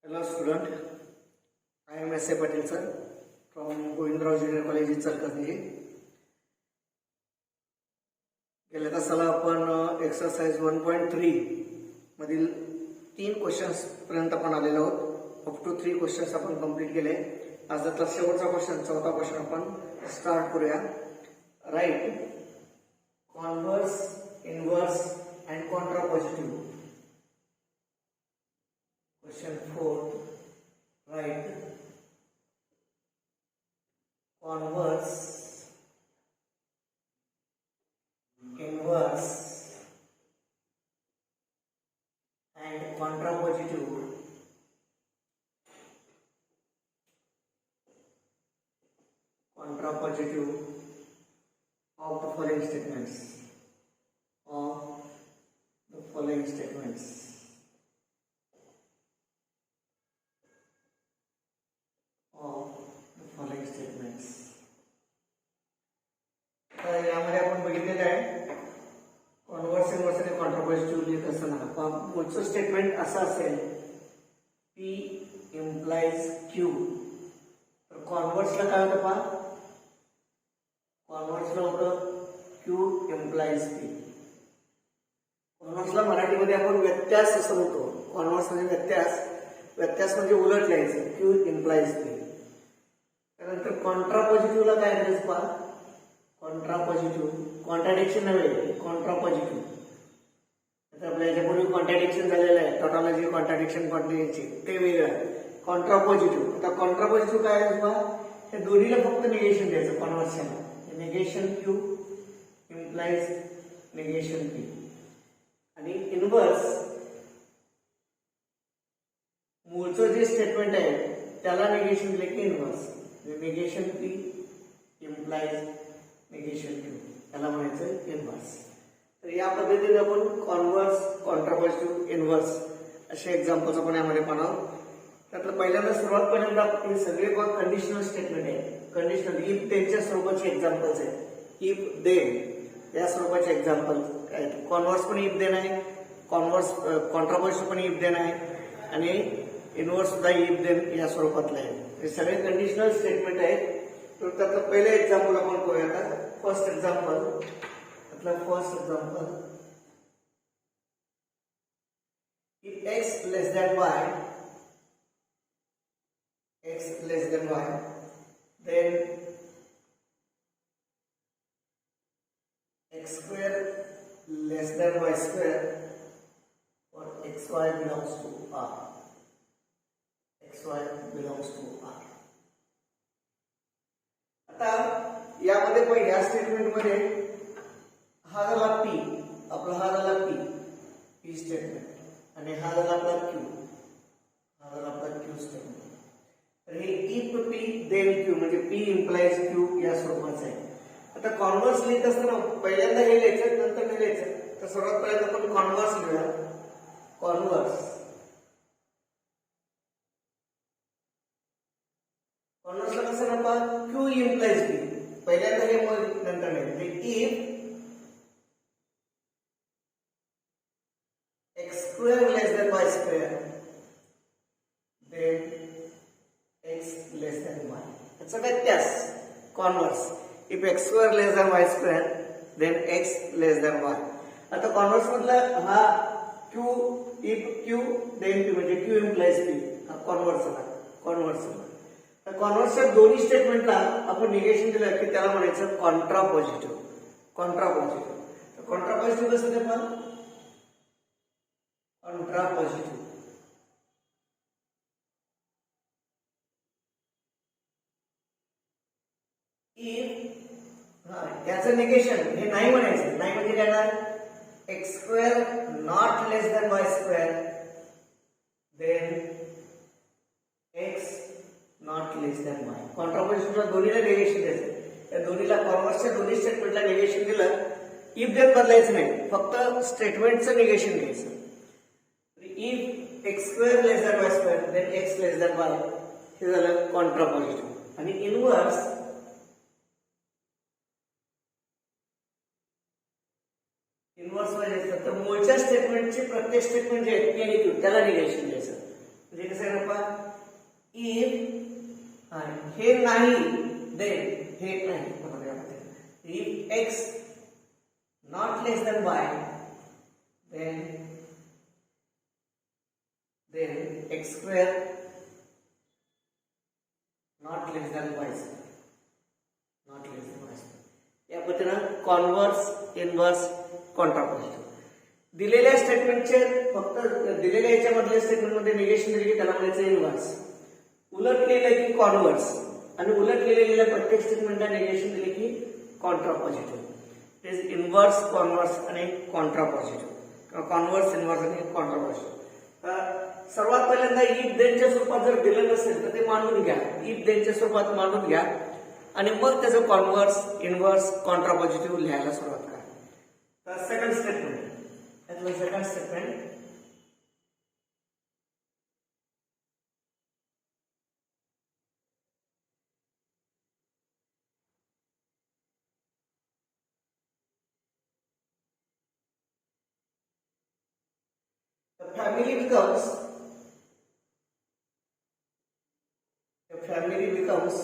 Hello student, I am S.A. Patil sir from Govindrao Junior College Ichalkarni. गेल्या तासाला आपण exercise 1.3 मधील 3 questions पर्यंत आपण आलेलो आहोत. अप टू 3 क्वेश्चन्स आपण कंप्लीट केले. आज त्यातला शेवटचा क्वेश्चन, चौथा क्वेश्चन आपण स्टार्ट करूया. Write converse, inverse and contrapositive. Question 4. Write converse, inverse and contrapositive of the following statements. यामध्ये आपण बघितलेलं आहे कॉन्व्हर्स, इनव्हर्स आणि कॉन्ट्रापॉझिटिव्ह लिहित असताना पुढचं स्टेटमेंट असं असेल P implies Q. तर कॉन्व्हर्सला काय होतं पहा, कॉन्व्हर्सला होतं Q implies P. कॉन्व्हर्सला मराठीमध्ये आपण व्यत्यास असं म्हणतो. कॉन्व्हर्स म्हणजे व्यत्यास म्हणजे उलट लिहायचं, Q implies P. त्यानंतर कॉन्ट्रापॉझिटिव्हला काय करायचं पहा, कॉन्ट्रापॉझिटिव्ह कॉन्ट्राडिक्शन नव्हे, कॉन्ट्रापॉझिटिव्ह. आता आपल्या याच्यापूर्वी कॉन्ट्राडिक्शन झालेलं आहे, टॉटॉलॉजी, कॉन्ट्राडिक्शन, कॉन्ट्राडिक्शन ते वेगळं. कॉन्ट्रापॉझिटिव्ह, आता कॉन्ट्रापॉझिटिव्ह काय आहे बघा, हे दोन्हीला फक्त निगेशन द्यायचं कॉन्व्हर्सला. Negation Q implies negation P. आणि इनव्हर्स मूळचं जे स्टेटमेंट आहे त्याला निगेशन दिले की inverse. Negation P implies negation Q, त्याला म्हणायचं इनव्हर्स. तर या पद्धतीने आपण कॉन्व्हर्स, कॉन्ट्रापॉझिटिव्ह, इनव्हर्स असे एक्झाम्पल्स आपण यामध्ये पाहणार. त्यातलं पहिल्यांदा सुरुवात पहिल्यांदा हे सगळे कंडिशनल स्टेटमेंट आहे. कंडिशनल इफ त्यांच्या स्वरूपाचे एक्झाम्पल्स आहेत. इफ देन या स्वरूपाचे एक्झाम्पल आहेत. कॉन्व्हर्स पण इफ देन आहे, कॉन्ट्रापॉझिटिव्ह पण इफ देन आहे आणि इनव्हर्स सुद्धा इफ देन या स्वरूपातलं आहे. हे सगळे कंडिशनल स्टेटमेंट आहेत. तर त्यातलं पहिलं एक्झाम्पल आपण पाहूया. आता first example if x less than y, then x square less than y square or xy belongs to R. आता यामध्ये पहिल्या स्टेटमेंट मध्ये हा झाला P, आपला हा झाला P स्टेटमेंट आणि हा झाला आपला Q, स्टेटमेंट. तर हे इफ P देन Q म्हणजे P इम्प्लाइज Q या स्वरूपाचं आहे. आता कॉन्व्हर्स लिहित असताना पहिल्यांदा हे लिहायचं, नंतर हे लिहायचं. तर सर्वात पहिल्यांदा आपण कॉन्व्हर्स लिहूया. कॉन्व्हर्सला कसं नका Q इम्प्लाइज P, पहिल्यांदा हे मग नंतर नाही. If x square less than y square, then x less than y. याचा व्यत्यास converse. If x square less than y square, then x less than y. आता कॉन्व्हर्स मधला हा Q, if Q then P म्हणजे Q implies P. हा कॉन्व्हर्सला. तर कॉन्व्हर्सच्या दोन्ही स्टेटमेंटला आपण निगेशन दिलं की त्याला म्हणायचं कॉन्ट्रापॉझिटिव्ह. तर कॉन्ट्रापॉझिटिव्ह कसं ते पण कॉन्ट्रापॉझिटिव्ह. याचं निगेशन हे नाही म्हणायचं. नाही म्हणजे काय ना, X square not less than Y square, then X not less than Y. कॉन्ट्रापॉझिटिव्हला दोन्हीला निगेशन द्यायचं. या दोन्हीला कॉन्व्हर्सच्या दोन्ही स्टेटमेंटला निगेशन दिलं. इफ देन बदलायचं नाही, फक्त स्टेटमेंटचं निगेशन घ्यायचं. If X square less than Y square, then X less than Y, हे झालं कॉन्ट्रापॉझिटिव्ह. आणि इनव्हर्स म्हणजे तर मूळच्या स्टेटमेंटचे प्रत्येक स्टेटमेंट जे आहे त्याला निगेशन द्यायचं. म्हणजे कसं आहे बाबा, इफ हे नाही देन हे नाही बरोबर यामध्ये, if x not less than Y then x square not less than y square, not less than y square. या पद्धतीनं कॉन्व्हर्स, इनव्हर्स, कॉन्ट्रापोजिटिव्ह दिलेल्या स्टेटमेंटचे फक्त दिलेल्या याच्यामधल्या स्टेटमेंटमध्ये निगेशन दिले की त्याला म्हणायचं इनव्हर्स, उलट लिहिलं की कॉन्व्हर्स, आणि उलट लिहिलेल्या प्रत्येक स्टेटमेंटला निगेशन दिले की कॉन्ट्रापोजिटिव्ह. ते इनव्हर्स, कॉन्व्हर्स आणि कॉन्ट्रापोजिटिव्ह किंवा कॉन्व्हर्स, इनव्हर्स आणि कॉन्ट्रापोजिटिव्ह. सर्वात पहिल्यांदा इफ देनच्या स्वरूपात जर दिलं नसेल तर ते मांडून घ्या, इफ देनच्या स्वरूपात मांडून घ्या आणि मग त्याचं कॉन्व्हर्स, इनव्हर्स, कॉन्ट्रापोजिटिव्ह लिहायला सुरुवात करा. तर सेकंड स्टेटमेंट, त्यातलं second statement, the family becomes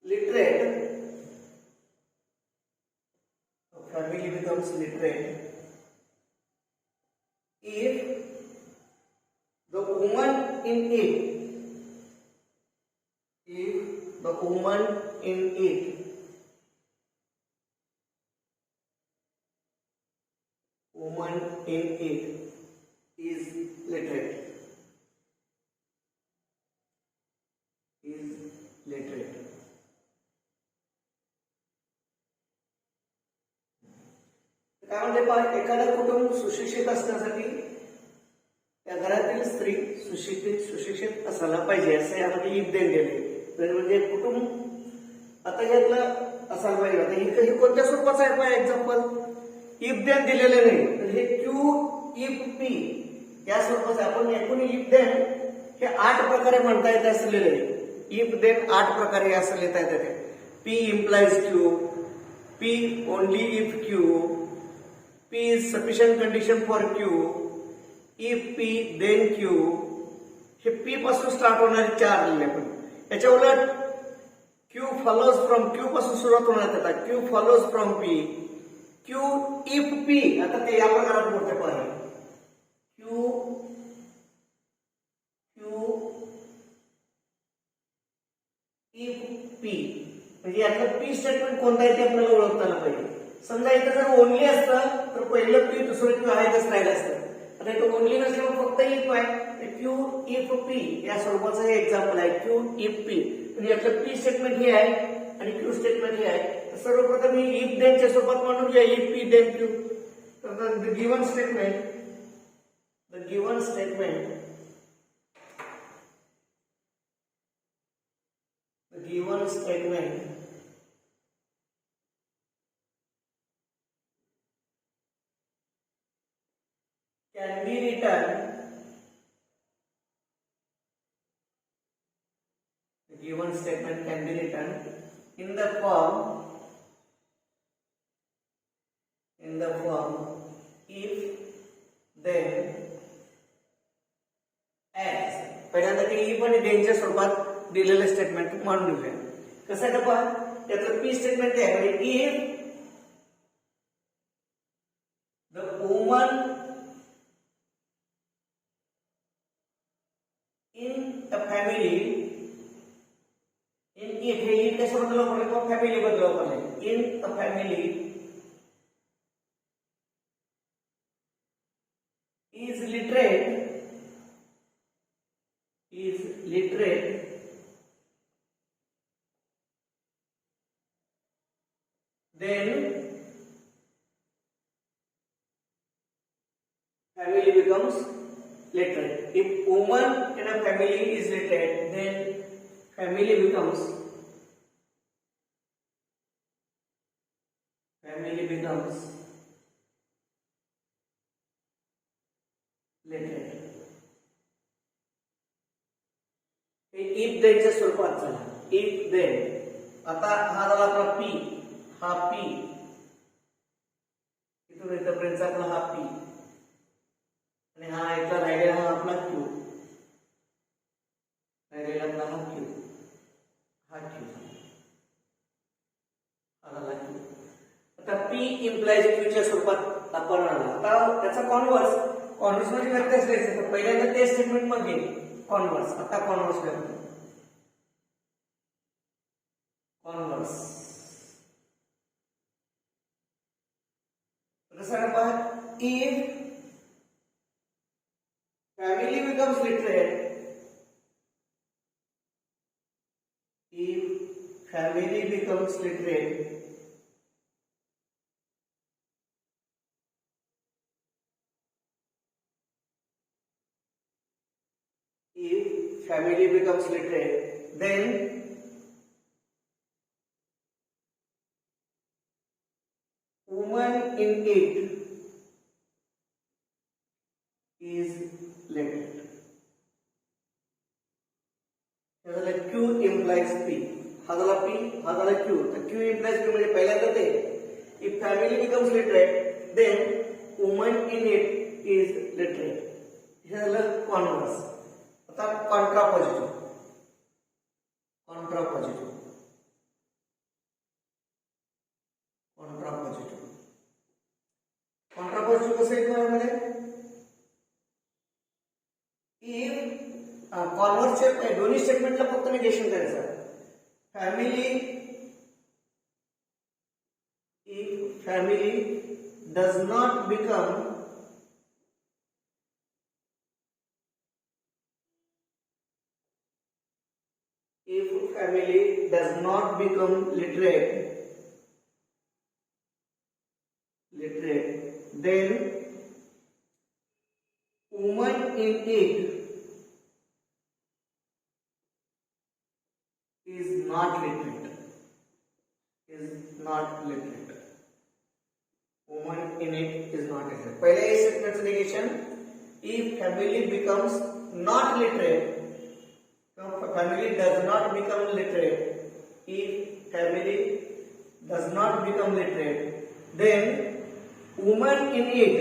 literate. The family becomes literate if the woman in it, if the woman in it is literate, is literate. काय म्हणते पहा, एखादं कुटुंब सुशिक्षित असण्यासाठी त्या घरातील स्त्री सुशिक्षित असायला पाहिजे असं यामध्ये इफ देन दिले. म्हणजे कुटुंब आता यातलं असायला पाहिजे. आता हे कोणत्या स्वरूपाचं आहे पहा एक्झाम्पल, इफ देन दिलेले नाही तर हे क्यू इफ पी या स्वरूपाचं. आपण एकूण इफ देन हे 8 प्रकारे म्हणता येते असलेले आहे. इफ देन 8 प्रकारे असं लिहिता येते. P implies Q, P only if Q, P is sufficient condition for Q, if P then Q. हे P पासून स्टार्ट होणारे 4 लिहिले आपण. याच्या उलट Q follows from, Q पासून सुरुवात होणार आता Q follows from P, Q if P. आता ते या प्रकारात मोठे पाहिजे Q if P. म्हणजे यातलं P स्टेटमेंट कोणतं आहे ते आपल्याला ओळखताना पाहिजे. समजा इथं जर ओनली असतं तर पहिलं पी दुसरं क्यू आहेच राहिलं असतं. आता इथं ओनली नसल्यामुळे फक्त इफ आहे, क्यू इफ पी या स्वरूपाचं हे एक्झाम्पल आहे. क्यू इफ पी म्हणजे यातलं पी स्टेटमेंट हे आहे आणि क्यू स्टेटमेंट हे आहे. सर्वप्रथम मी इफ देनच्या स्वरूपात मांडून घ्या, इफ पी देन क्यू. तर the given statement can be written, the given statement can be written in the form if then as. पहिल्यांदा ते इफ आणि देनच्या स्वरूपात दिलेले स्टेटमेंट मांडून घेऊया. कसं आहे पहा, त्यातलं पी स्टेटमेंट आहे म्हणजे if the woman in a family, in if हे in कशा बदलाव पडले तो फॅमिली बदलाव पडले. in a family is literate then family becomes literate. If woman in a family is literate, then family becomes literate. if देनच्या स्वरूपात झाला. if then आता हा झाला आपला P, हा P इथून इथपर्यंतचा आपला हा पी आणि हा इथला राहिलेला हा आपला क्यू, राहिलेला आपला हा क्यू, हा क्यू, हा झाला क्यू. आता पी इम्प्लाइज क्यूच्या स्वरूपात आपण आला. आता त्याचा कॉन्व्हर्स मध्ये व्यक्त असायचं तर पहिल्यांदा ते स्टेटमेंट मध्ये कॉन्व्हर्स. आता कॉन्व्हर्स करतो. कॉन्व्हर्स कसं आहे पहा, if family becomes literate, if family becomes literate, if family becomes literate, then woman in it is literate. Q implies P. हा झाला P, हा झाला Q. तर Q implies P म्हणजे पहिल्यांदा ते if family becomes literate, then woman in it is literate. हे झालं कॉन्व्हर्स. आता कॉन्ट्रापॉझिटिव्ह. कॉन्ट्रापॉझिटिव्ह. कॉन्ट्रापॉझिटिव्ह. कॉन्ट्रापॉझिटिव्ह कसं येतं यामध्ये? कॉन्व्हर्सचे दोन्ही स्टेटमेंटला फक्त निगेशन करायचं. Family, if family does not become literate, then woman in it is not literate. Is not literate. Woman in it is not literate. पहले इस स्टेटमेंट से negation. If family becomes not literate, family does not become literate. If family does not become literate, then woman in it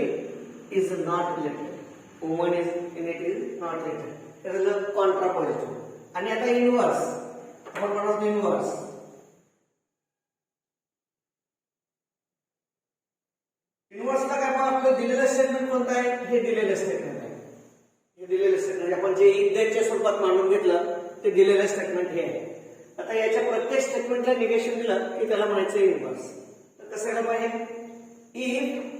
is not literate. Woman in it is not literate. That is the contrapositive. आणि आता inverse आपण बनवतो. Inverse इनवर्सला काय मग आपलं दिलेलं statement कोणतं आहे? हे दिलेलं स्टेटमेंट आहे. हे दिलेलं स्टेटमेंट आपण जे इफच्या स्वरूपात मांडून घेतलं ते दिलेलं स्टेटमेंट हे आहे. आता याच्या प्रत्येक स्टेटमेंटला निगेशन दिलं की त्याला म्हणायचं इनवर्स. तर कसं केलं पाहिजे? If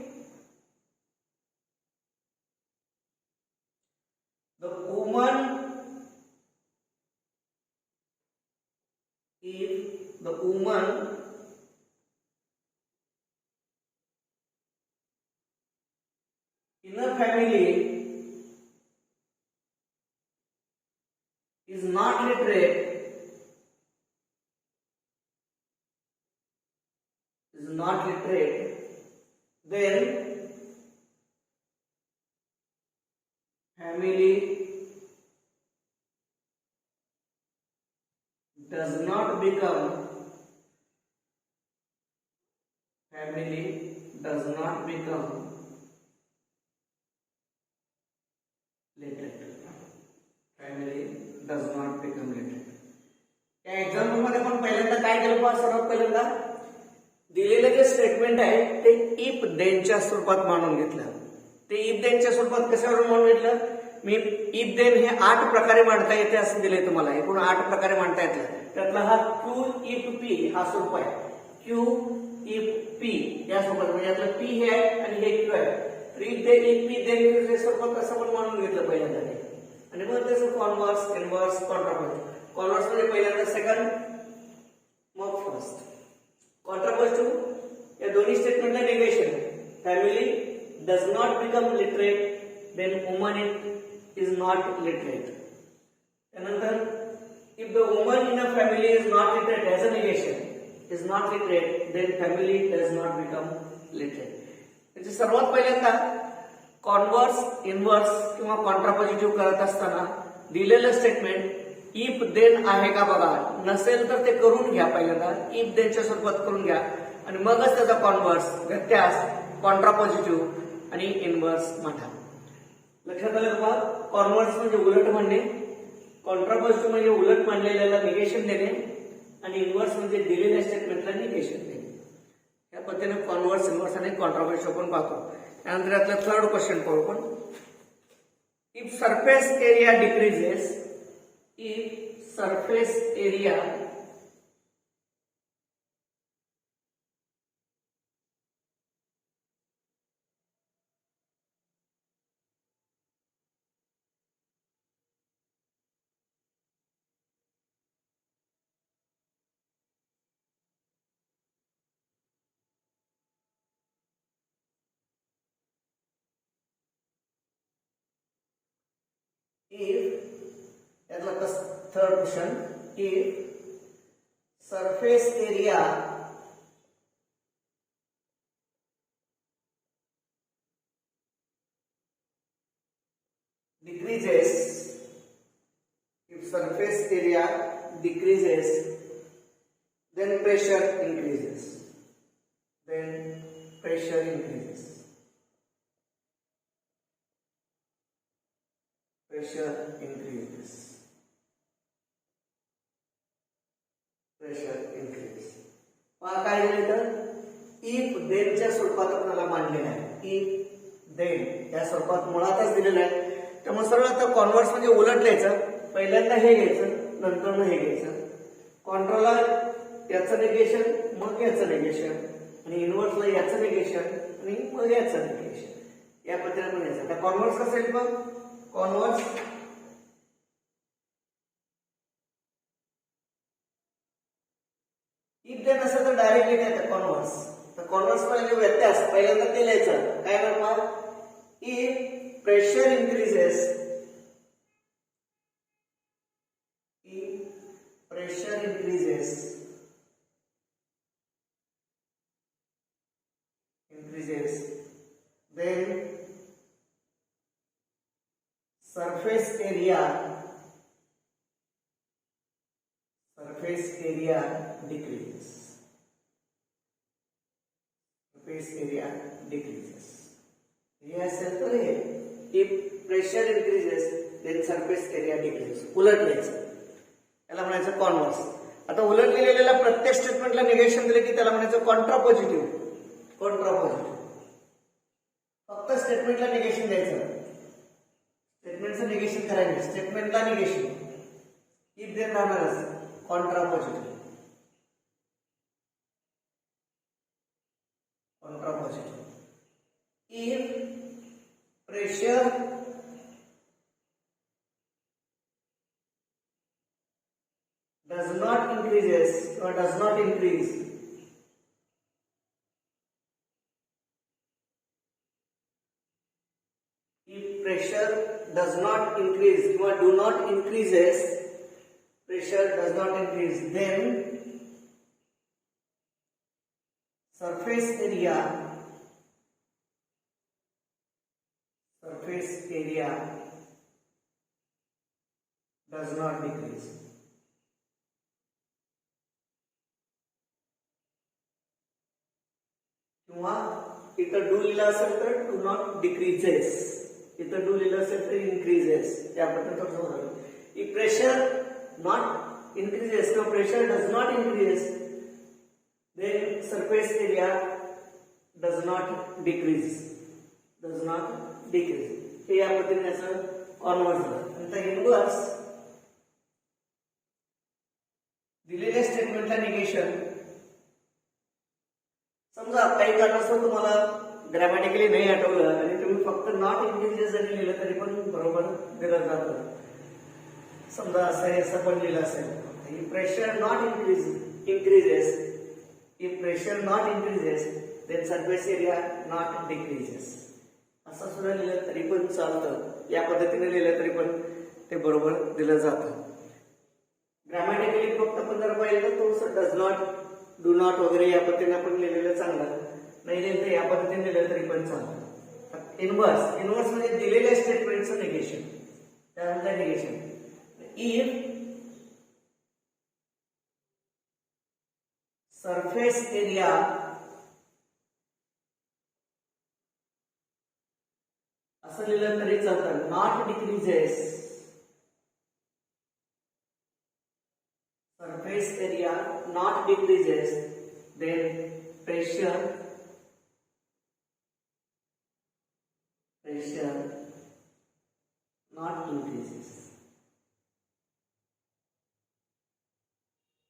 the woman in a family is not literate, then family does not become literate. Family does not become literate. या एक्झाम्पल मध्ये आपण पहिल्यांदा काय केलं पहा. सर्वात पहिल्यांदा दिलेलं जे स्टेटमेंट आहे ते इफ देनच्या स्वरूपात मांडून घेतलं. ते इफ देनच्या स्वरूपात कशावरून मांडून घेतलं? मी इफ देन हे 8 प्रकारे मांडता येते असं दिलंय तुम्हाला. एकूण 8 प्रकारे मांडता येतं. त्यातला हा क्यू इफ पी हा स्वरूप आहे. क्यू इफ पी या स्वरूपात म्हणजे यातलं पी हे आहे आणि हे क्यू आहे. तर if then if P then हे स्वरूपात कसं पण मांडून घेतलं पहिल्यांदा ते. आणि मग त्याचं कॉन्व्हर्स, इनव्हर्स, कॉन्ट्रापोजिटिव्ह. कॉन्व्हर्स म्हणजे पहिल्यांदा सेकंड मग फर्स्ट. कॉन्ट्रापोजिटिव्ह या दोन्ही स्टेटमेंटला negation. Family does not become literate, then woman is not literate. त्यानंतर if the woman in a family is not literate as a negation, is not literate, then family does not become literate. म्हणजे सर्वात पहिल्यांदा converse, inverse किंवा कॉन्ट्रापोजिटिव्ह करत असताना दिलेलं statement if then आहे का बघा. नसेल तर ते करून घ्या. पहिल्यांदा इफ देनच्या स्वरूपात करून घ्या आणि मगच त्याचा कॉन्व्हर्स. त्यास कॉन्ट्रापॉझिटिव्ह आणि इनव्हर्स म्हणतात. लक्षात आलं का? कॉन्व्हर्स म्हणजे उलट म्हणणे, कॉन्ट्रापॉझिटिव्ह म्हणजे उलट मानलेल्याला निगेशन देणे आणि इनव्हर्स म्हणजे दिलेल्या स्टेटमेंटला निगेशन देणे. या पद्धतीने कॉन्व्हर्स, इनव्हर्स आणि कॉन्ट्रापॉझिटिव्ह आपण पाहतो. त्यानंतर यातला थर्ड क्वेश्चन पाहू आपण. If surface area decreases, if surface area if, यातला third question, if surface area decreases, if surface area decreases, then pressure increases, then pressure increases, pressure increases, pressure increases. पहा काय दिलं तर इफ देनच्या स्वरूपात आपल्याला मांडलेलं आहे. इफ देन या स्वरूपात मुळातच दिलेलं आहे. त्यामुळे सरळ आता कॉन्व्हर्स म्हणजे उलट लिहायचं. पहिल्यांदा हे घ्यायचं, नंतर हे घ्यायचं. कॉन्ट्राला याचं निगेशन, मग याचं निगेशन, आणि इनव्हर्सला याचं निगेशन आणि मग याचं निगेशन. या पद्धतीने पण यायचं. आता कॉन्व्हर्स कसं येईल मग? कॉन्व्हर्स इफ देन असेल तर डायरेक्ट लिहायचं कॉन्व्हर्स. तर कॉन्व्हर्स म्हणजे व्यत्यास पहिल्यांदा ते लिहायचं. काय करणार? If pressure increases, if pressure increases, then surface area decreases. Surface area decreases. हे असेल तर हे if pressure increases then surface area decreases. उलट लिहायचं, याला म्हणायचं कॉन्व्हर्स. आता उलट लिहिलेल्या प्रत्येक स्टेटमेंटला निगेशन दिले की त्याला म्हणायचं कॉन्ट्रापॉझिटिव्ह. कॉन्ट्रापॉझिटिव्ह फक्त स्टेटमेंटला निगेशन द्यायचं, स्टेटमेंटचं निगेशन करायचं. स्टेटमेंटला निगेशन इफ देन राहणारच contrapositive. Contrapositive if pressure does not increases or does not increase, if pressure does not increase or do not increases, pressure does not increase, then surface area does not decrease. किंवा इथं do लिहिलं असेल तर do not decreases, इथं do लिहिलं असेल तर increases. या पद्धतीने होतं. इफ प्रेशर नॉट इन्क्रीजेस किंवा pressure does not increases, then surface area does not decrease. हे या पद्धतीने याचं कॉन्व्हर्स झालं. नंतर इनव्हर्स दिलेल्या स्टेटमेंटला निगेशन. समजा काही कारणास्तव तुम्हाला ग्रॅमॅटिकली नाही आठवलं आणि तुम्ही फक्त नॉट इन्क्रीजेस जरी लिहिलं तरी पण बरोबर दिलं जातं. समजा असं पण लिहिलं असेल, pressure not increases, if pressure not increases then surface area not decreases. असं सुद्धा लिहिलं तरी पण चालतं. या पद्धतीने लिहिलं तरी पण ते बरोबर दिलं जातं. ग्रामॅटिकली फक्त आपण जर पाहिलं तर डज नॉट, डू नॉट वगैरे या पद्धतीने आपण लिहिलेलं चांगलं. नाही लिहिलं तर या पद्धतीने लिहिलं तरी पण चालतं. इनव्हर्स म्हणजे दिलेल्या स्टेटमेंटचं निगेशन. त्यानंतर निगेशन इफ surface area असं लिहिलं तरी चालतं. Not decreases surface area not decreases, then pressure not increases.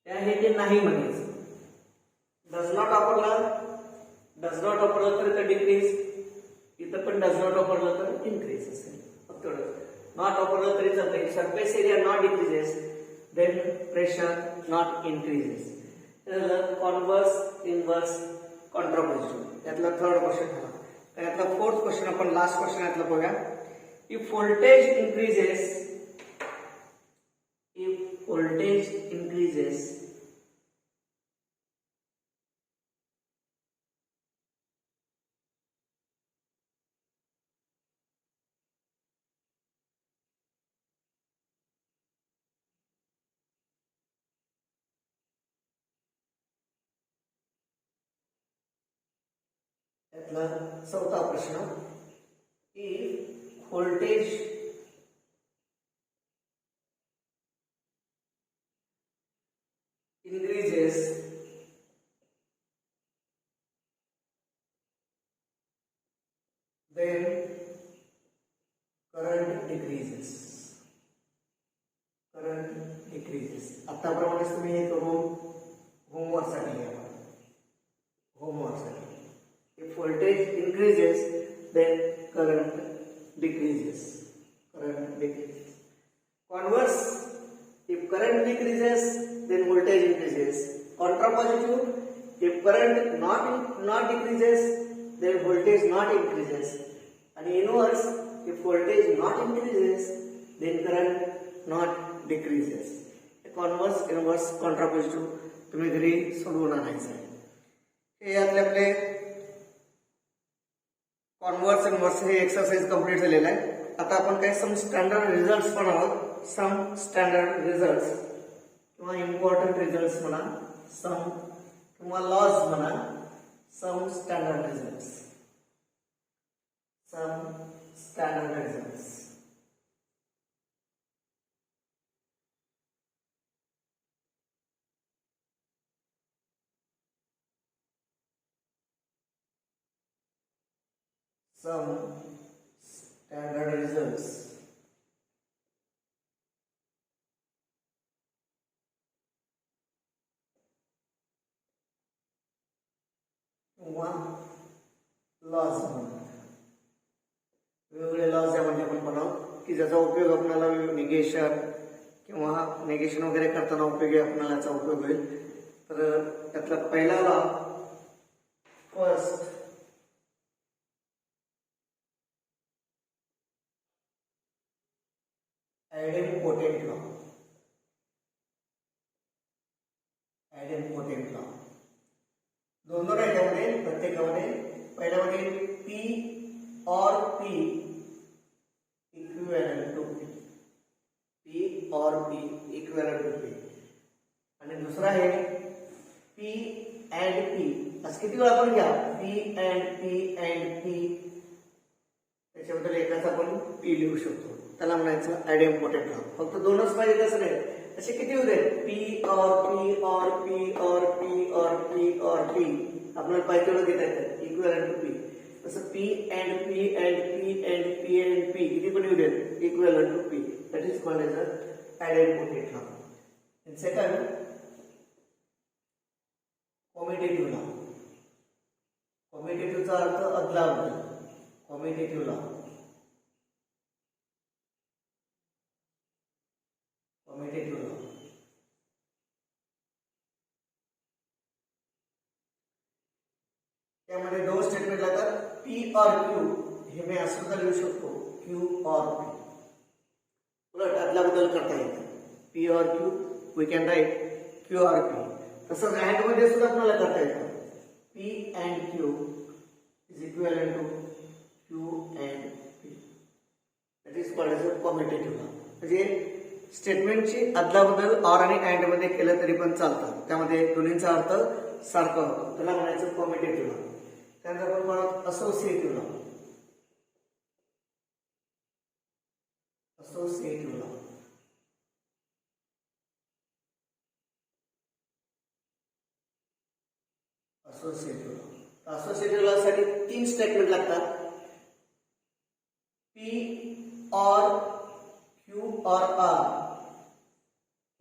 त्या हे ते नाही म्हणायचं. डज नॉट वापरलं तर डिक्रीज, इथं पण डज नॉट वापरलं तर इन्क्रीज असेल. फक्त नॉट वापरलं तरी चालतंय. Surface area not decreases, then pressure not increases. Converse, inverse, contrapositive यातला थर्ड क्वेश्चन झाला. यातला फोर्थ क्वेश्चन आपण लास्ट क्वेश्चन यातला बघूया. इफ व्होल्टेज increases यातला चौथा प्रश्न. If voltage increases then current decreases. आताप्रमाणे तुम्ही हे करून होमवर्क साठी if voltage increases then current decreases. Converse, if current decreases then voltage increases. Contrapositive, if current not decreases then voltage not increases. And inverse, if voltage not increases then current not decreases. Converse, inverse, contrapositive तुम्ही घरी सोडवून आणायचं आहे. हे आपले converse inverse हे exercise complete झालेलं आहे. आता आपण काही सम स्टँडर्ड रिझल्ट्स पण आहोत. सम स्टँडर्ड रिझल्ट्स किंवा इम्पॉर्टंट रिझल्ट्स म्हणा, सम किंवा लॉज म्हणा, some standard results. Some standard results. One laws वेगवेगळे लॉज यामध्ये आपण बनवू की ज्याचा उपयोग आपल्याला निगेशन किंवा निगेशन वगैरे करताना उपयोगी आपल्याला याचा उपयोग होईल. तर त्यातला पहिला लॉ फर्स्ट idempotent law. दोन आहेत त्यामध्ये. प्रत्येकामध्ये पहिल्यामध्ये P और P इक्विव्हॅलंट टू P. आणि दुसरा आहे P and P. असं किती वेळा आपण घ्या P and P. त्याच्याबद्दल एकाच आपण P लिहू शकतो. त्याला म्हणायचं आयडेम्पोटेंट लॉ. फक्त दोनच पाहिजे तसं नाही. असे किती होते P और P आपल्याला पाहिजे तेवढं घेता येतात इक्विव्हॅलंट टू P. तसं P and P किती पण येऊ देत equivalent to P. That is called as idempotent law. Second commutative law. कॉम्युटेटिव्हचा अर्थ अदला बदल. कॉम्युटेटिव्ह लॉ त्यामध्ये दोन स्टेटमेंट लागतात. P और Q हे मी असं सुद्धा लिहू शकतो Q और P. उलट अदला बदल करता येतं. P और Q we can write Q और P. तसंच अँड मध्ये सुद्धा आपल्याला करता येतं. P and Q is equivalent to Q and P. That is called as a commutative law. म्हणजे स्टेटमेंटची अदलाबदल ऑर आणि अँड मध्ये केलं तरी पण चालतं. त्यामध्ये दोन्हींचा अर्थ सारखा होतो. त्याला म्हणायचं कॉम्युटेटिव्ह लॉ. त्यानंतर आपण म्हणतो associative law. Associative law. Associative law साठी 3 स्टेटमेंट लागतात. P or Q or R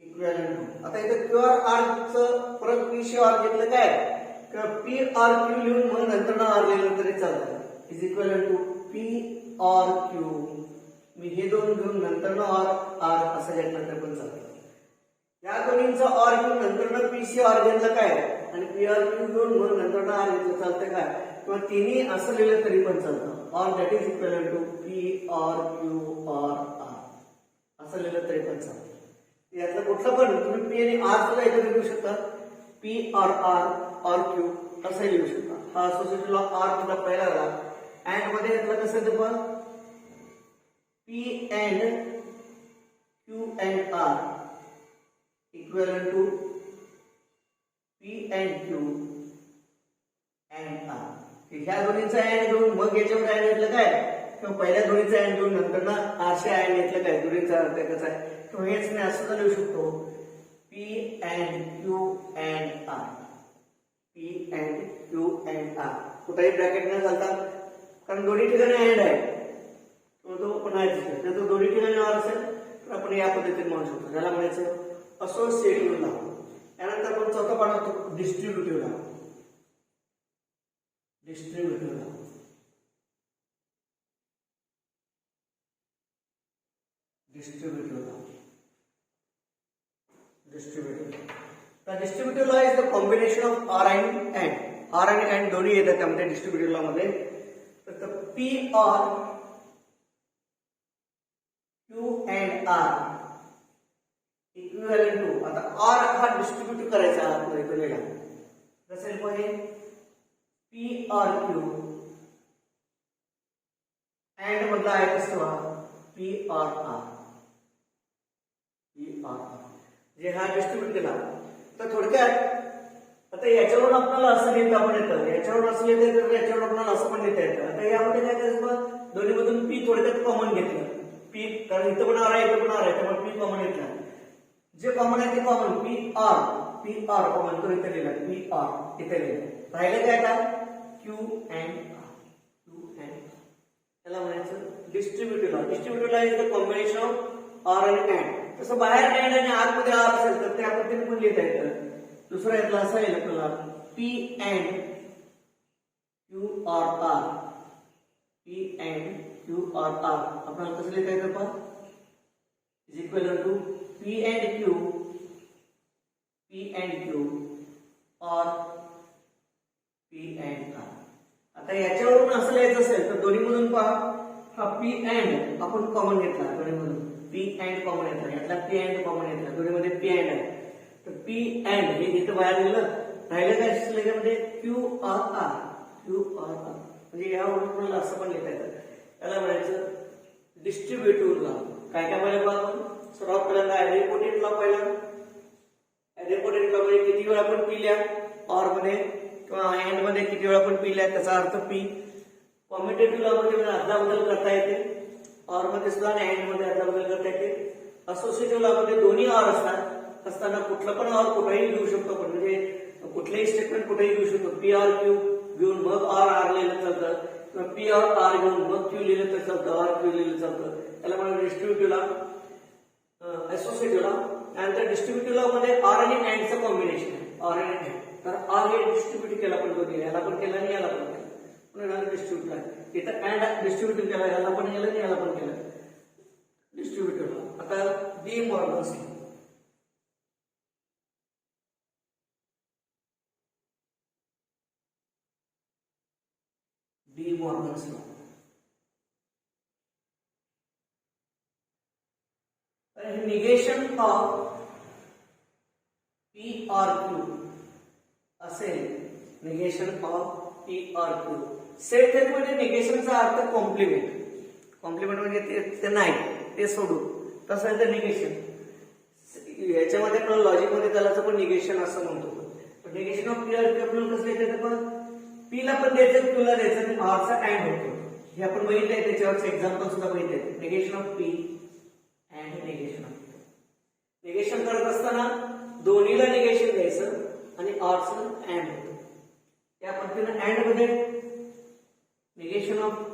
equivalent to. आता इथे Q or R चं परत P शी R घेतलं काय किंवा P or Q लिहून मग नंतर ना R लिहिलं तरी चालतं. Is equivalent to P or Q. मी हे दोन घेऊन नंतर ना R असं घेतलं तर पण चालतं. या दोन्हींचा R घेऊन नंतर ना P शी R घेतलं काय आणि P or Q घेऊन मग नंतर ना R घेतलं चालतं काय किंवा तिन्ही असं लिहिलं तरी पण चालतं. or that is equivalent to P or Q or R असं लिहिलं तरी पण चालतं. यातलं कुठलं पण तुम्ही P आणि R सुद्धा एकत्र लिहू शकता. P or R or Q असं लिहू शकता. हा असोसिएटिव्ह लॉ R तुला पहिला आला. अँड मध्ये यातलं कसं येतं पण P and Q and R equivalent to P and Q and R. ह्या दोन्हीचा अँड घेऊन मग याच्यामध्ये अँड घेतलं काय किंवा पहिल्या दोन्हीचा अँड घेऊन नंतर ना R शी अँड घेतलं काय दोन्हीचा अर्थ एकच आहे किंवा हेच मी असं लिहू शकतो P and Q and R. P and Q and R कुठेही ब्रॅकेट न घालता कारण दोन्ही ठिकाणी अँड आहे तो पण आहे जर तो दोन्ही ठिकाणी R असेल तर आपण या पद्धतीने म्हणू शकतो. त्याला म्हणायचं असोसिएटिव्ह लॉ. त्यानंतर आपण चौथा पाहतो distributive law. Distributive law. Distributive law. The distributive law is the combination of R and AND. R and AND दोन्ही येतात त्यामध्ये distributive law मध्ये. तर P or Q and R equivalent to आता R हा डिस्ट्रीब्युट करायचा आतमध्ये दिलेला कसं आहे P or Q and मधला आहे कसं P or R. जे हा डिस्ट्रीब्यूट केला तर थोडक्यात आता याच्यावरून आपल्याला असं लिहिता पण येतं याच्यावरून असं लिहिता येतं तर याच्यावरून आपल्याला असं पण लिहिता येतं. आता यामध्ये काय करायचं दोन्ही मधून P थोडक्यात कॉमन घेतलं P कारण इथं पण R आहे इथं पण R आहे त्यामुळे P कॉमन घेतला. जे कॉमन आहे ते कॉमन P R कॉमन तो इथे लिहिला P R इथे लिहिला. राहिलं काय आता Q and R. त्याला म्हणायचं distributive law. Distributive law is the combination of R आणि AND. तसं बाहेर अँड आणि आत मध्ये R असेल तर त्या पद्धतीने पण लिहिता येतं. दुसरा यातला असा येईल आपल्याला P and Q or R. P and Q or R आपल्याला कसं लिहिता येतं पण is equal to P and Q or P and R. आता याच्यावरून असं लिहायचं असेल तर दोन्ही मधून पहा हा P and आपण कॉमन घेतला दोन्ही मधून P and कॉमन येतला यातला P and कॉमन येतला दोन्ही मध्ये P and आहे तर P and हे इथं बाहेर गेलं राहिलं काय त्याच्यामध्ये Q or R म्हणजे यावरून आपल्याला असं पण लिहिता येतं. त्याला म्हणायचं डिस्ट्रीब्युटिव्ह लॉ. काय काय पाहिलं बघा आपण सर्वात पहिल्यांदा ॲडिपोटेंट लॉ पाहिला. ॲडिपोटेंट लॉ मध्ये किती वेळा आपण P लिहा ऑर मध्ये किंवा अँड मध्ये किती वेळा आपण P लिहा त्याचा अर्थ P. कॉम्युटेटिव्ह लॉ मध्ये अदला बदल करता येते ऑर मध्ये सुद्धा आणि अँड मध्ये अदला बदल करता येते. असोसिएटिव्ह लॉ मध्ये दोन्ही ऑर असताना कुठलं पण ऑर कुठेही लिहू शकतो आपण म्हणजे कुठलेही स्टेटमेंट कुठेही लिहू शकतो. P or Q घेऊन मग R लिहिलं चालतं किंवा P or R घेऊन मग Q लिहिलं तर चालतं R Q लिहिलं चालतं. त्याला म्हणून डिस्ट्रीब्युटिव्ह लॉ असोसिएटिव्ह लॉ. त्यानंतर डिस्ट्रीब्युटिव्ह लॉ मध्ये R आणि AND चं कॉम्बिनेशन आहे R आणि ANड. तर R हे डिस्ट्रीब्युट केला पण दोन्ही याला पण केलं आणि याला पण केलं म्हणून डिस्ट्रीब्युट आहे. इथं अँड डिस्ट्रीब्युट केला याला पण केलं आणि याला पण केलं डिस्ट्रीब्युटिव्ह लॉ. आता D Morgan's law. D Morgan's law. Negation of P or Q असेल negation of P or Q. Set थेट मध्ये निगेशनचा अर्थ कॉम्प्लिमेंट म्हणजे ते नाही ते सोडून तसं आहे तर निगेशन. याच्यामध्ये पण लॉजिक मध्ये त्याला पण निगेशन असं म्हणतो. Negation of P or Q आपल्याला कसं द्यायचं पण P ला पण द्यायचं Q ला द्यायचं आणि R चा अँड होतो हे आपण बघितलंय त्याच्यावरचं एक्झाम्पल सुद्धा बघितलंय. निगेशन ऑफ P निगेशन करत असताना दोन्हीला निगेशन द्यायचं आणि ऑरचं अँड होतं. त्या पद्धतीनं अँड मध्ये negation of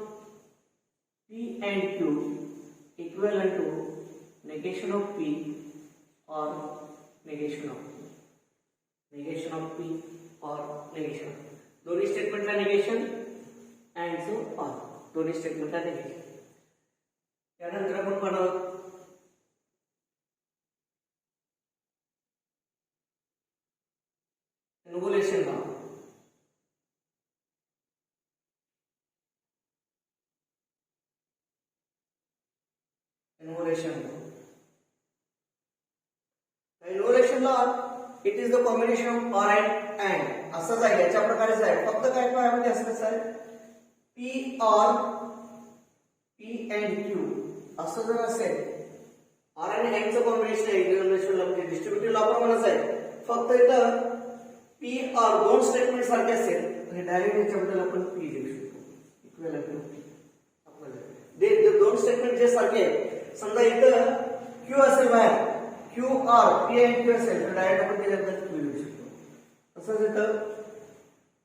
P and Q equivalent to negation of P or negation of P. Negation of P or negation. दोन्ही स्टेटमेंटला निगेशन अँड सो ऑर दोन्ही स्टेटमेंटला निगेशन. त्यानंतर आपण बनवतो एन्व्होलेशन law. Involution law. The involution law, it is the combination of or and असंच आहे, याच्या प्रकारेच आहे. फक्त काय पाहायमध्ये असंच आहे, P or P and Q असं जर असेल, or and and चं कॉम्बिनेशन आहे इन्व्होलेशन लॉ म्हणजे डिस्ट्रीब्युटिव्ह लॉ प्रमाणेच आहे. फक्त इथं P or दोन स्टेटमेंट सारखे असेल आणि डायरेक्ट याच्याबद्दल आपण P देऊ शकतो. Equivalent to P. आपल्याला दोन स्टेटमेंट जे सारखे आहेत, समजा इथं Q असेल बाहेर, Q or P and Q असेल तर डायरेक्ट आपण त्याच्याबद्दल Q लिहू शकतो. तसंच इथं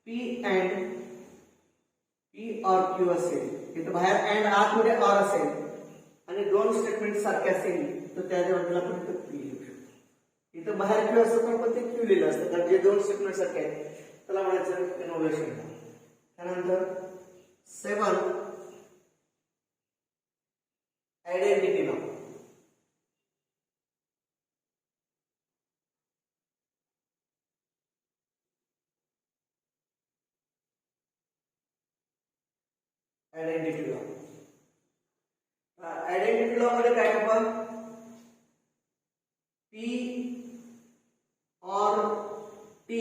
P and P or Q असेल, इथं बाहेर and आतमध्ये R असेल आणि दोन स्टेटमेंट सारखे असेल तर त्याच्याबद्दल आपण इथं P लिहू शकतो. इथं बाहेर Q असेल तर आपण ते Q लिहिलं असतं, कारण जे दोन स्टेटमेंट सारखे आहेत त्याला म्हणायचं इन्व्होलेशन. त्यानंतर 7 identity law. Identity law. Identity law मध्ये काय आपण P or T,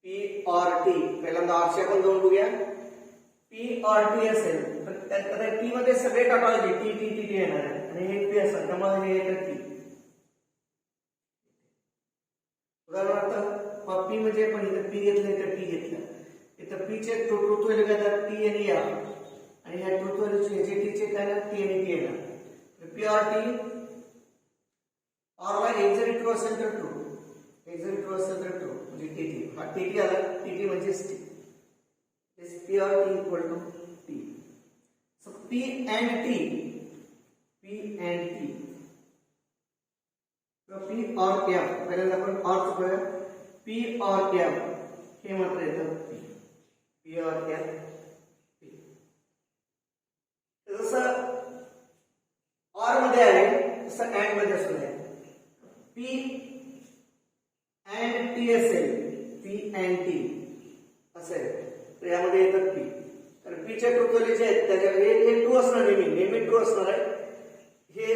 P or T पहिल्यांदा आरशी आपण जाऊन बघूया. P or T असेल तर T मध्ये सगळे tautology T T T T येणार आहे आणि हे P असेल त्यामुळे हे येतं T. उदाहरणार्थ P म्हणजे पण इथं P घेतलं इथं T घेतलं, इथं P चे ट्रुथ व्हॅल्यू काय तर T आणि R आणि ह्या ट्रुथ व्हॅल्यूचे जे T चे काय ना T आणि T येणार. P or T or ला एक जरी ट्रू असेल तर ट्रू, एक जरी ट्रू असेल तर ट्रू म्हणजे TT. हा TT आला, TT म्हणजे T. Is P or T equal to T. So P and T, P and T. So P or F, पहिल्यांदा आपण or चं करूया. P or F हे मात्र येतं P. P or F P. जसं or मध्ये आहे तसं and मध्ये असू आहे. P and T असेल, P and T असेल तर यामध्ये येतात P. तर P च्या ट्रुथ व्हॅल्यू जे आहेत त्याच्या हे ट्रू असणार, नेहमी ट्रू असणार आहे. हे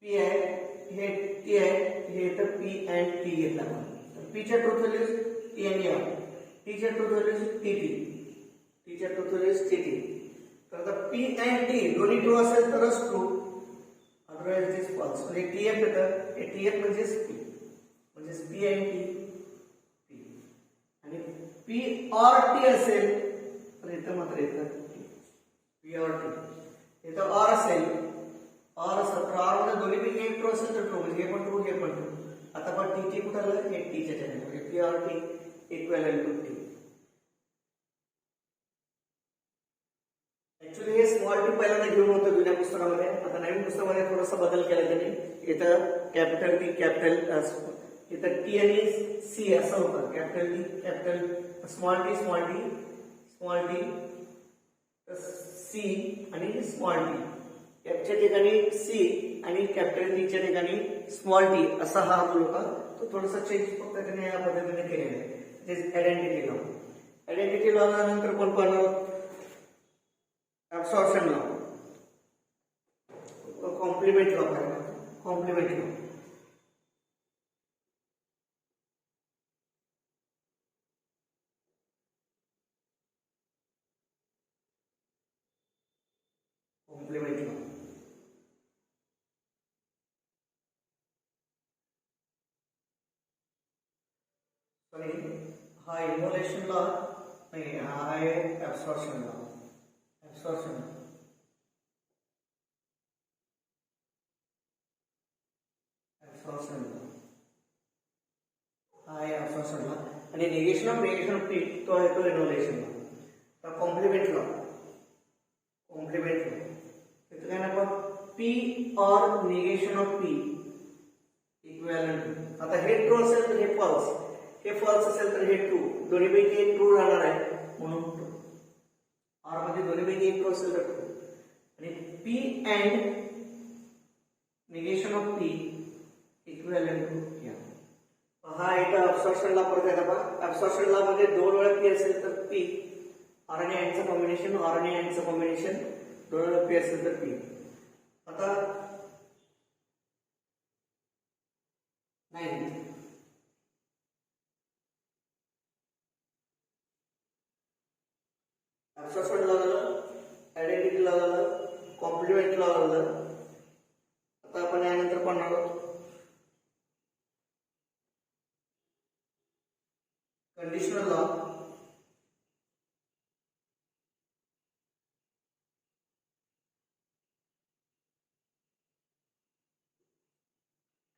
P आहे, हे T आहे, हे येतं P and T घेतला आपण. तर P च्या ट्रुथ व्हॅल्यूज T आणि R, T च्या ट्रुथ व्हॅल्यूज TT, T च्या ट्रुथ व्हॅल्यूज TT. तर आता P and T दोन्ही ट्रू असेल तरच true, otherwise it is false. म्हणजे TF येतं, हे TF म्हणजेच P, म्हणजेच P and T P. आणि P or T असेल तर इथं मात्र येतं P or T. इथं or असेल, or असेल तर R मध्ये दोन्ही पैकी एक ट्रू असेल तर ट्रू, म्हणजे हे पण ट्रू हे पण ट्रू. आता पण TT कुठं आलं, हे T च्या ठिकाणी, म्हणजे P or T equivalent to T. Actually हे स्मॉल T पहिल्यांदा घेऊन होतं जुन्या पुस्तकामध्ये, आता नवीन पुस्तकामध्ये थोडासा बदल केला त्यांनी. इथं कॅपिटल T कॅपिटल, इथं T आणि C असं होतं. Capital T capital, small T small T small T, C आणि स्मॉल T. कॅपच्या ठिकाणी C आणि कॅपिटल T च्या ठिकाणी स्मॉल T असा हा रूल होता. तो थोडासा चेंज फक्त त्याने या पद्धतीने केलेला आहे. This identity law. Identity law नंतर कोण पाहणार, absorption law, complement law. Complement law complement law. Sorry, हा इन्व्होलेशन लॉ नाही, हा आहे absorption law. Absorption absorption law. हा आहे absorption law आणि negation of P तो आहे तो innovation law. आता complement law इथं काय ना बघ P or negation of P equivalent to. आता हे ट्रू असेल तर हे फॉल्स, हे फॉल्स असेल तर हे ट्रू, दोन्हीपैकी एक ट्रू राहणार आहे म्हणून ट्रू. आर मध्ये दोन्हीपैकी एक ट्रू असेल तर ट्रू. आणि P and negation of P equivalent to या. हा इथं absorption ला परत आहे बघा. absorption ला मध्ये दोन वेळा P असेल तर P, आर आणि अँडचं कॉम्बिनेशन, आर आणि अँडचं कॉम्बिनेशन दोन वेळा P असेल तर P. आता नाही absorption लॉ झालं, आयडेंटिटी लॉ झालं, कॉम्प्लिमेंट लॉ झालं. आता आपण यानंतर पाहणार आहोत कंडिशनल लॉ.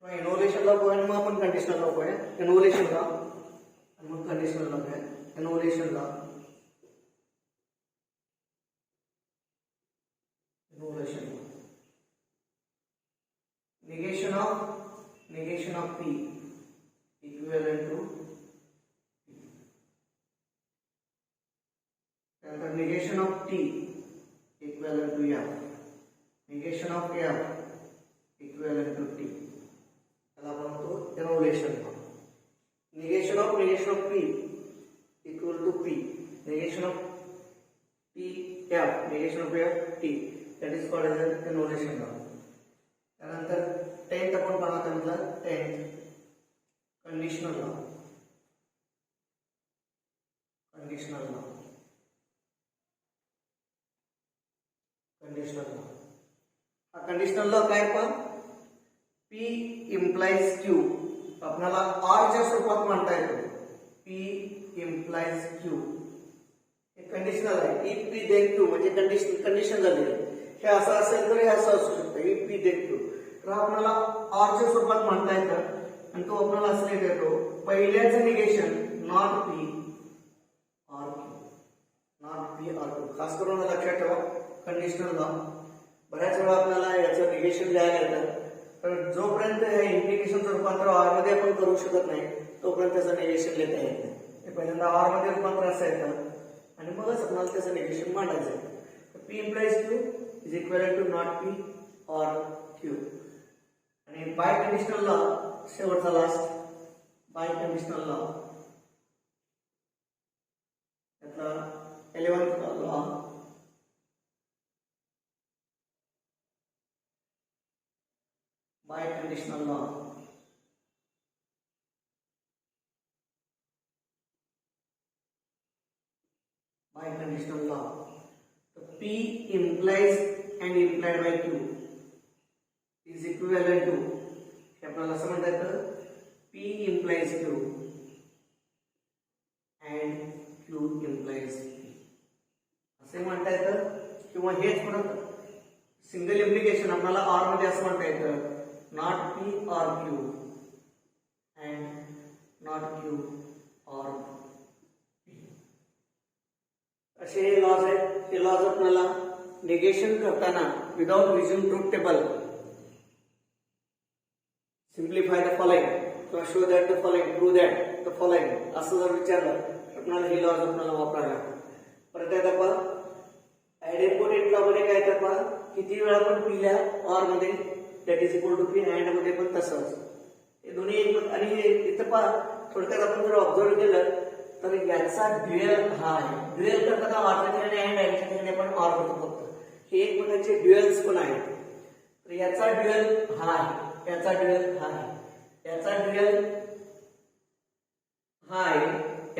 इनोव्हेशन लॉ आणि मग आपण कंडिशनल लॉ पाहूया. इनोव्हेशन लॉ आणि मग कंडिशनल लॉ काय. Innovation law, innovation law, negation of P equivalent to P. Then negation of T equivalent to F, negation of F equivalent to T. त्याला आपण म्हणतो innovation law. negation of P equal to P, negation of P F, negation of F T, that is called as an innovation law. त्यानंतर 10th आपण पाहणार म्हटलं 10th conditional law. Conditional law, conditional law. हा conditional law काय पण P implies Q आपल्याला R च्या स्वरूपात म्हणता येतो. P implies Q हे कंडिशनल आहे. if P then Q म्हणजे कंडिशन झाली आहे. हे असं असेल तर हे असं असू शकतं. if P then Q तर आपल्याला R च्या स्वरूपात म्हणता येतं आणि तो आपल्याला असं येतो पहिल्याचं negation not P or Q, not P or Q. खास करून लक्षात ठेवा कंडिशनल लॉ. बऱ्याच वेळा आपल्याला याचं निगेशन लिहायला येतं, तर जोपर्यंत हे इंटिग्रेशनचं रूपांतर आर मध्ये आपण करू शकत नाही तोपर्यंत त्याचं निगेशन लिहिता येत नाही. हे पहिल्यांदा आर मध्ये रूपांतर असं येतं आणि मगच आपल्याला त्याचं निगेशन मांडायचं आहे. P implies Q is equivalent to not P or Q. आणि बाय कंडिशनल लॉ शेवटचा लास्ट बाय कंडिशनल लॉ यातला 11th law by conditional law. By conditional law, the P implies and implied by Q is equivalent to हे आपल्याला असं म्हणता येतं P implies Q and Q implies P असे म्हणता येतं. किंवा हेच परत सिंगल इम्प्लिकेशन आपल्याला R मध्ये असं म्हणता येतं not P or Q and not Q or P. असे हे लॉज आहेत. हे लॉज आपल्याला निगेशन करताना without using truth table simplify the following किंवा show that the following, prove that the following असं जर विचारलं तर आपल्याला हे लॉज आपल्याला वापरायला लागतात. परत एकदा पहा आयडेंटिटी लॉ मध्ये काय तर पहा किती वेळा पण पिल्या ऑर मध्ये that is equal to P and मध्ये पण तसंच. हे दोन्ही एक आणि हे इथं पहा थोडक्यात आपण जर ऑब्झर्व केलं तर याचा ड्युएल हा आहे. ड्युएल करताना ऑरच्या ठिकाणी अँड अँडच्या ठिकाणी आपण ऑर करतो फक्त. हे एक प्रकारचे ड्युएल्स पण आहेत. तर याचा ड्युएल हा आहे, याचा ड्युएल हा आहे, याचा ड्युएल हा आहे,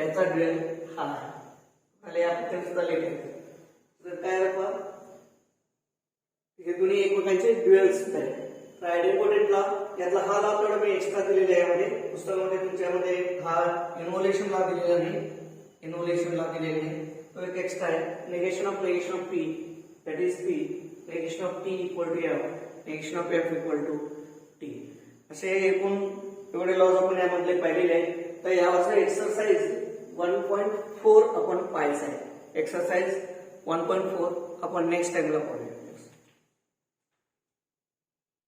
याचा ड्युएल हा आहे. आणि या पद्धतीने सुद्धा लिहिलं तर काय पहा हे दोन्ही एकमेकांचे ड्युएल्स आहेत. आयडेंटिटी लॉ यातला हा लॉ थोडा मी एक्स्ट्रा दिलेला आहे यामध्ये पुस्तकामध्ये तुमच्यामध्ये हा इनोव्हेशन लॉ दिलेला नाही, इनोव्हेशन लॉ दिलेला नाही, तो एक एक्स्ट्रा आहे. negation of P that is P, negation of T equal to F, negation of F equal to T. असे एकूण एवढे लॉज आपण यामधले पाहिलेले आहेत. तर यावरचा एक्सरसाइज 1.4 आपण पाहायचा आहे. एक्सरसाइज 1.4 आपण नेक्स्ट टाइमला पाहूया.